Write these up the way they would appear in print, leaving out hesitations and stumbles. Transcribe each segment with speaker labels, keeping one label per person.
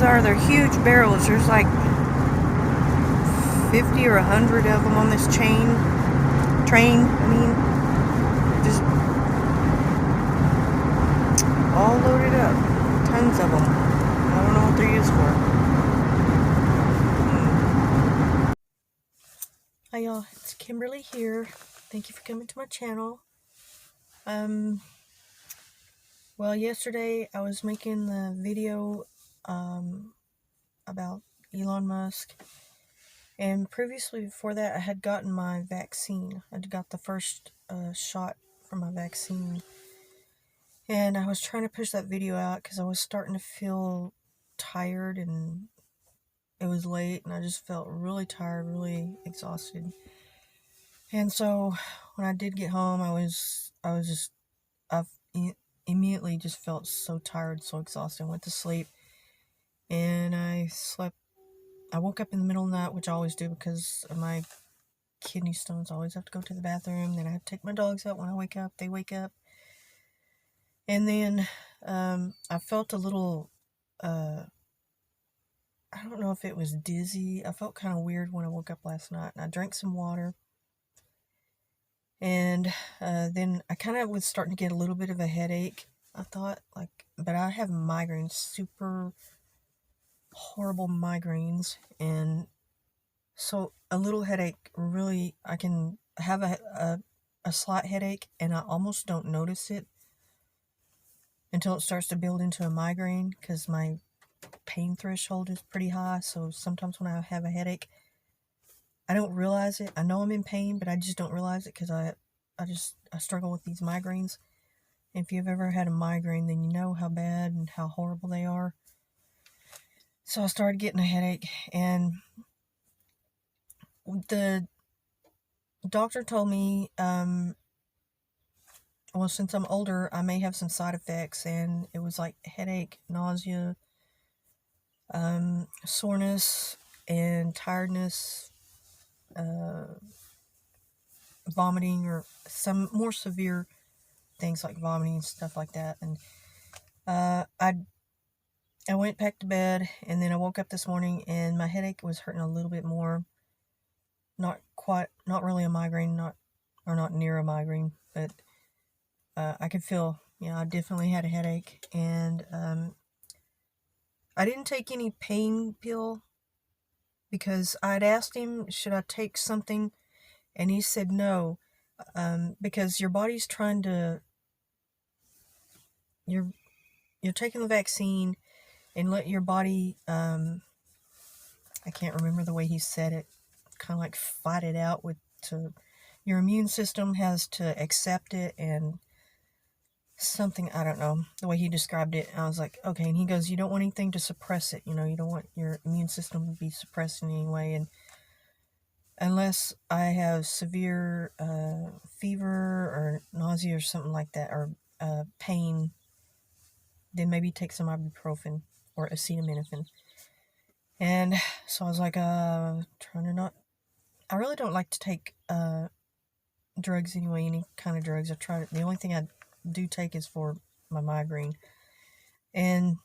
Speaker 1: these are. They're huge barrels. There's like 50 or 100 of them on this train. Just all loaded up. Tons of them. I don't know what they're used for. Hi y'all, it's Kimberly here. Thank you for coming to my channel. Well, yesterday I was making the video about Elon Musk, and previously before that I had gotten my vaccine. I got the first shot for my vaccine, and I was trying to push that video out because I was starting to feel tired, and it was late and I just felt really tired, really exhausted. And so when I did get home, I immediately just felt so tired, so exhausted. I went to sleep, and I woke up in the middle of the night, which I always do because of my kidney stones. I always have to go to the bathroom. Then I have to take my dogs out when I wake up. They wake up. And then I felt a little, I don't know if it was dizzy. I felt kind of weird when I woke up last night. And I drank some water. And then I kind of was starting to get a little bit of a headache, I thought. But I have migraines, super horrible migraines. And so a little headache, really, I can have a slight headache, and I almost don't notice it until it starts to build into a migraine, because my pain threshold is pretty high. So sometimes when I have a headache, I don't realize it. I know I'm in pain, but I just don't realize it because I struggle with these migraines. And if you've ever had a migraine, then you know how bad and how horrible they are. So I started getting a headache, and the doctor told me, well, since I'm older, I may have some side effects, and it was like headache, nausea, soreness, and tiredness, vomiting, or some more severe things like vomiting and stuff like that. And I went back to bed, and then I woke up this morning, and my headache was hurting a little bit more. Not really a migraine, not near a migraine, but I could feel, I definitely had a headache. And I didn't take any pain pill because I'd asked him, should I take something? And he said no, because your body's trying to, you're taking the vaccine and let your body, I can't remember the way he said it, kind of like fight it out your immune system has to accept it, and something, I don't know, the way he described it. I was like, okay. And he goes, you don't want anything to suppress it, you don't want your immune system to be suppressed in any way, and unless I have severe fever or nausea or something like that, or pain, then maybe take some ibuprofen or acetaminophen. And so I was like, trying to not, I really don't like to take drugs anyway, any kind of drugs. The only thing I do take is for my migraine. And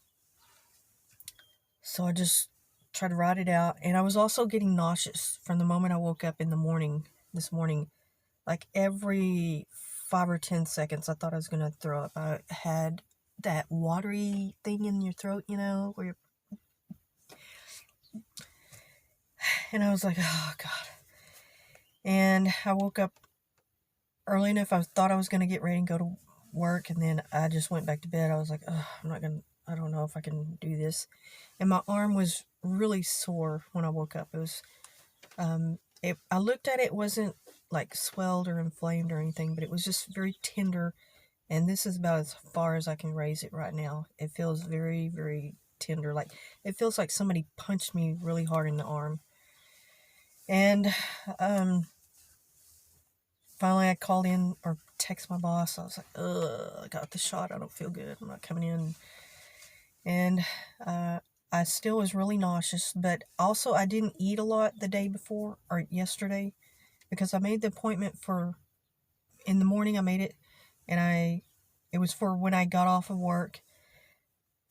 Speaker 1: so I just tried to ride it out. And I was also getting nauseous from the moment I woke up in the morning, this morning. Like every 5 or 10 seconds, I thought I was going to throw up. I had that watery thing in your throat, where you're... And I was like, oh, God. And I woke up early enough. I thought I was going to get ready and go to work, and then I just went back to bed. I was like, oh, I don't know if I can do this. And my arm was really sore when I woke up. It was, I looked at it, it wasn't like swelled or inflamed or anything, but it was just very tender. And this is about as far as I can raise it right now. It feels very, very tender. Like, it feels like somebody punched me really hard in the arm. And finally I called in or text my boss. I was like, I got the shot. I don't feel good. I'm not coming in. And I still was really nauseous, but also I didn't eat a lot the day before, or yesterday, because I made the appointment in the morning. I made it, and it was for when I got off of work.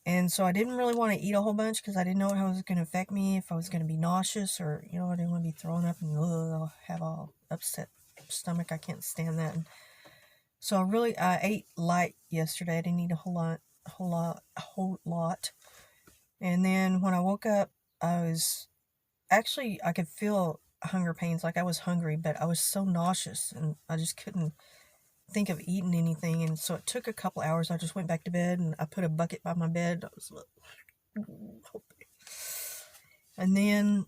Speaker 1: And so I didn't really want to eat a whole bunch because I didn't know how it was going to affect me, if I was going to be nauseous or, I didn't want to be throwing up and have all upset stomach. I can't stand that. And so I ate light yesterday. I didn't eat a whole lot. And then when I woke up, I could feel hunger pains, like I was hungry, but I was so nauseous and I just couldn't think of eating anything. And so it took a couple hours. I just went back to bed and I put a bucket by my bed. And then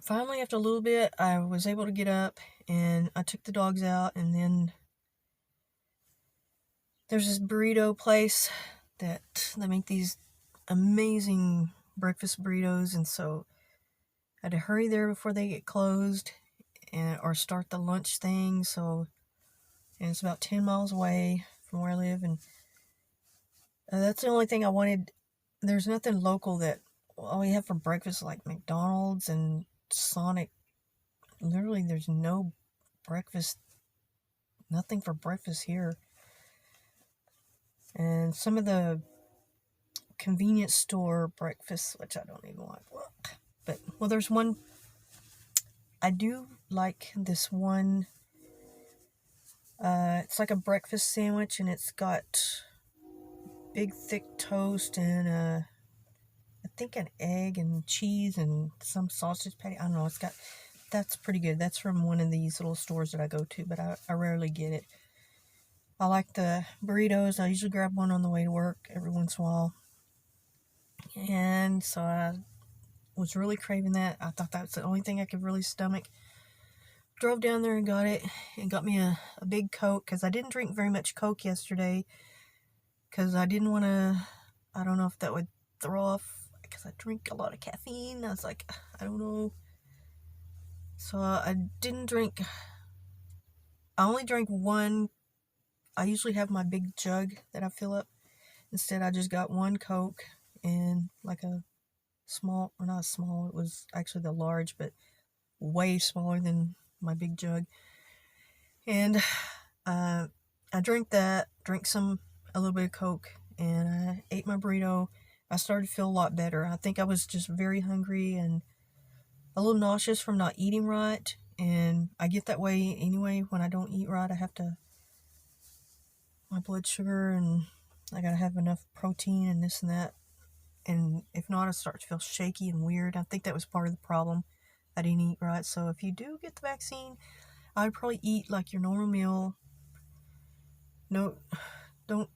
Speaker 1: finally, after a little bit, I was able to get up and I took the dogs out. And then there's this burrito place that they make these amazing breakfast burritos. And so I had to hurry there before they get closed or start the lunch thing. And it's about 10 miles away from where I live. And that's the only thing I wanted. There's nothing local that all we have for breakfast, like McDonald's and Sonic. Literally, there's no breakfast, nothing for breakfast here. And some of the convenience store breakfasts, which I don't even want. But, there's one. I do like this one. It's like a breakfast sandwich, and it's got big thick toast and I think an egg and cheese and some sausage patty. I don't know. That's pretty good. That's from one of these little stores that I go to, but I rarely get it. I like the burritos. I usually grab one on the way to work every once in a while. And so I was really craving that. I thought that was the only thing I could really stomach. Drove down there and got it, and got me a big Coke, because I didn't drink very much Coke yesterday, because I didn't want to, I don't know if that would throw off, because I drink a lot of caffeine. I was like, I don't know. So I didn't drink, I only drank one. I usually have my big jug that I fill up. Instead, I just got one Coke and like a small, or not small, it was actually the large, but way smaller than my big jug. And I drank that, a little bit of Coke, and I ate my burrito. I started to feel a lot better. I think I was just very hungry and a little nauseous from not eating right. And I get that way anyway when I don't eat right. I have to, my blood sugar, and I gotta have enough protein and this and that. And if not, I start to feel shaky and weird. I think that was part of the problem. I didn't eat right. So if you do get the vaccine, I would probably eat like your normal meal. No, don't.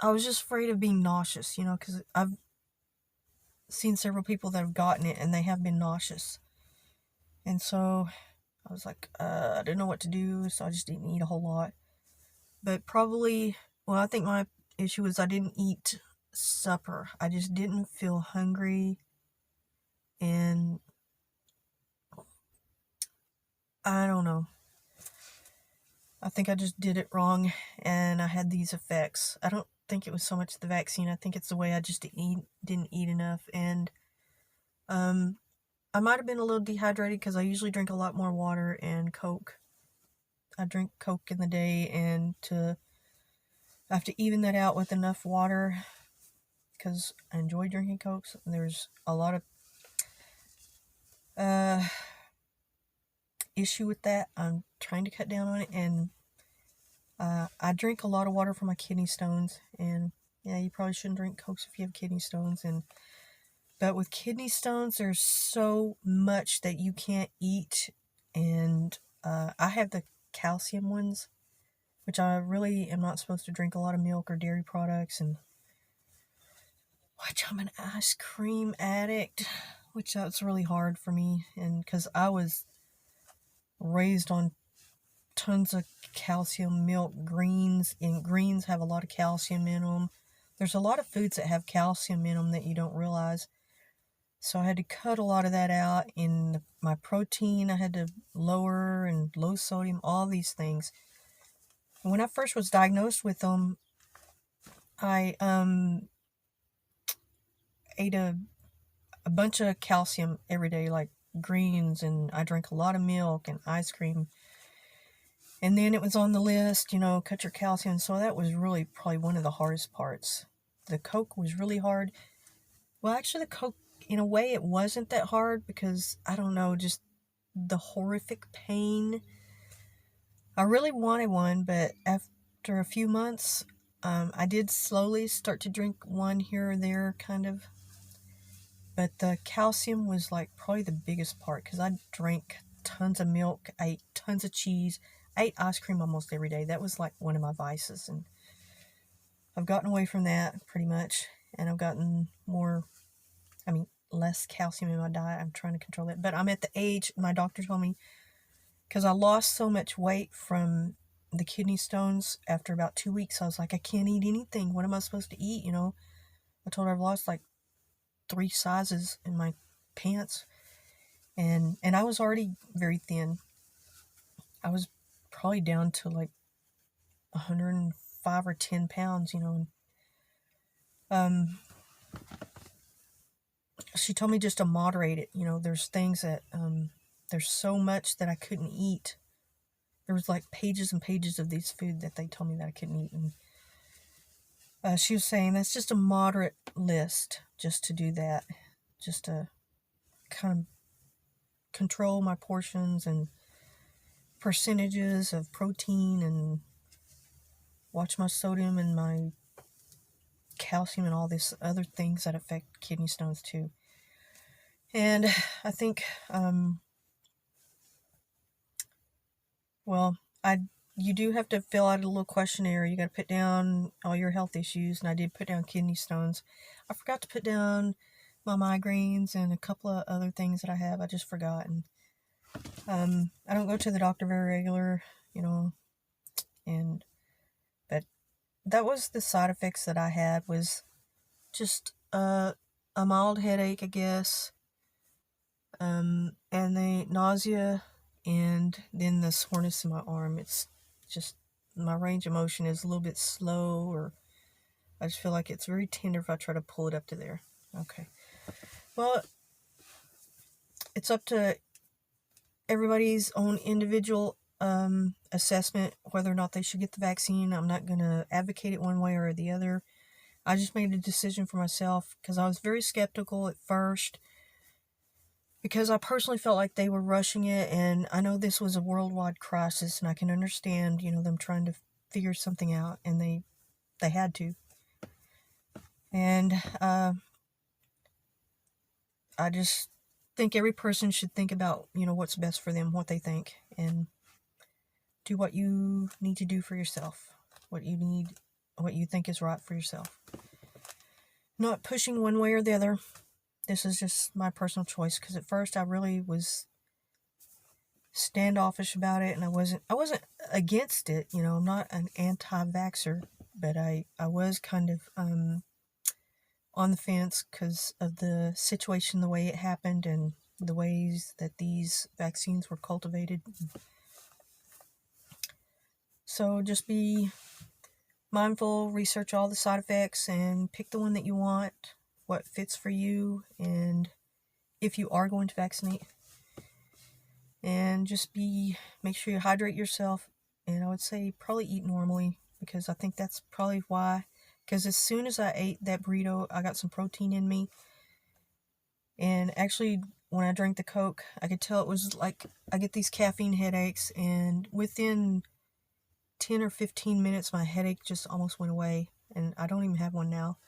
Speaker 1: I was just afraid of being nauseous, because I've seen several people that have gotten it and they have been nauseous. And so I was like, I didn't know what to do, so I just didn't eat a whole lot. But probably, I think my issue was I didn't eat supper. I just didn't feel hungry, and I don't know. I think I just did it wrong, and I had these effects. I don't think it was so much the vaccine. I think it's the way I just didn't eat enough, and I might have been a little dehydrated because I usually drink a lot more water and Coke. I drink Coke in the day, and I have to even that out with enough water because I enjoy drinking Coke. So there's a lot of issue with that. I'm trying to cut down on it, and I drink a lot of water for my kidney stones. And yeah, you probably shouldn't drink Cokes if you have kidney stones. But with kidney stones, there's so much that you can't eat, and I have the calcium ones, which I really am not supposed to drink a lot of milk or dairy products, and which I'm an ice cream addict, which that's really hard for me, and because I was raised on tons of calcium milk, greens, and greens have a lot of calcium in them. There's a lot of foods that have calcium in them that you don't realize. So I had to cut a lot of that out. In my protein, I had to lower, and low sodium, all these things. And when I first was diagnosed with them, I ate a bunch of calcium every day, like greens, and I drank a lot of milk and ice cream. And then it was on the list, you know, cut your calcium. So that was really probably one of the hardest parts. The Coke was really hard. Well, actually, the Coke, in a way, it wasn't that hard because, I don't know, just the horrific pain. I really wanted one, but after a few months, I did slowly start to drink one here or there, kind of. But the calcium was like probably the biggest part because I drank tons of milk, I ate tons of cheese, I ate ice cream almost every day. That was like one of my vices, and I've gotten away from that pretty much, and I've gotten less calcium in my diet. I'm trying to control that, but I'm at the age, my doctor told me, because I lost so much weight from the kidney stones after about 2 weeks. I was like, I can't eat anything. What am I supposed to eat? You know, I told her I've lost like 3 sizes in my pants, and I was already very thin. I was probably down to like 105 or 10 pounds, you know. And she told me just to moderate it. You know, there's things that there's so much that I couldn't eat. There was like pages and pages of these food that they told me that I couldn't eat, and she was saying that's just a moderate list, just to do that, just to kind of control my portions and percentages of protein, and watch my sodium and my calcium and all these other things that affect kidney stones too. And I think, well, you do have to fill out a little questionnaire. You got to put down all your health issues, and I did put down kidney stones. I forgot to put down my migraines and a couple of other things that I have. I just forgot. And I don't go to the doctor very regular, you know, but that was the side effects that I had, was just a mild headache, I guess, and the nausea, and then the soreness in my arm. It's just, my range of motion is a little bit slow, or I just feel like it's very tender if I try to pull it up to there. Okay. Well, it's up to everybody's own individual assessment whether or not they should get the vaccine. I'm not going to advocate it one way or the other. I just made a decision for myself because I was very skeptical at first, because I personally felt like they were rushing it, and I know this was a worldwide crisis, and I can understand, you know, them trying to figure something out, and they had to. And I just think every person should think about, you know, what's best for them, what they think, and do what you need to do for yourself, what you think is right for yourself. Not pushing one way or the other. This is just my personal choice, because at first I really was standoffish about it, and I wasn't against it, you know. I'm not an anti-vaxxer, but I was kind of on the fence because of the situation, the way it happened, and the ways that these vaccines were cultivated. So just be mindful, research all the side effects, and pick the one that you want, what fits for you, and if you are going to vaccinate. And just make sure you hydrate yourself, and I would say probably eat normally, because I think that's probably why. Because as soon as I ate that burrito, I got some protein in me, and actually when I drank the Coke, I could tell it was like I get these caffeine headaches, and within 10 or 15 minutes my headache just almost went away, and I don't even have one now.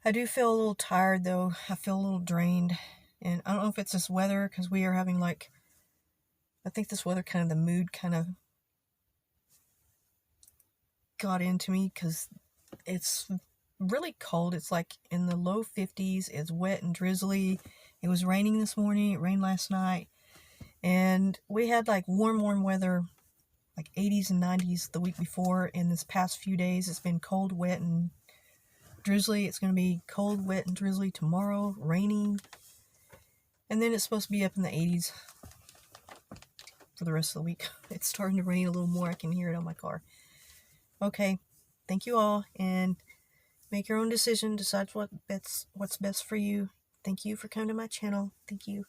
Speaker 1: I do feel a little tired though. I feel a little drained, and I don't know if it's this weather, because we are having I think this weather kind of, the mood kind of got into me, because it's really cold. It's like in the low 50s. It's wet and drizzly. It was raining this morning. It rained last night. And we had like warm weather, like 80s and 90s the week before. And this past few days, it's been cold, wet, and drizzly. It's going to be cold, wet, and drizzly tomorrow, raining. And then it's supposed to be up in the 80s for the rest of the week. It's starting to rain a little more. I can hear it on my car. Okay. Thank you all, and make your own decision. Decide what's best for you. Thank you for coming to my channel. Thank you.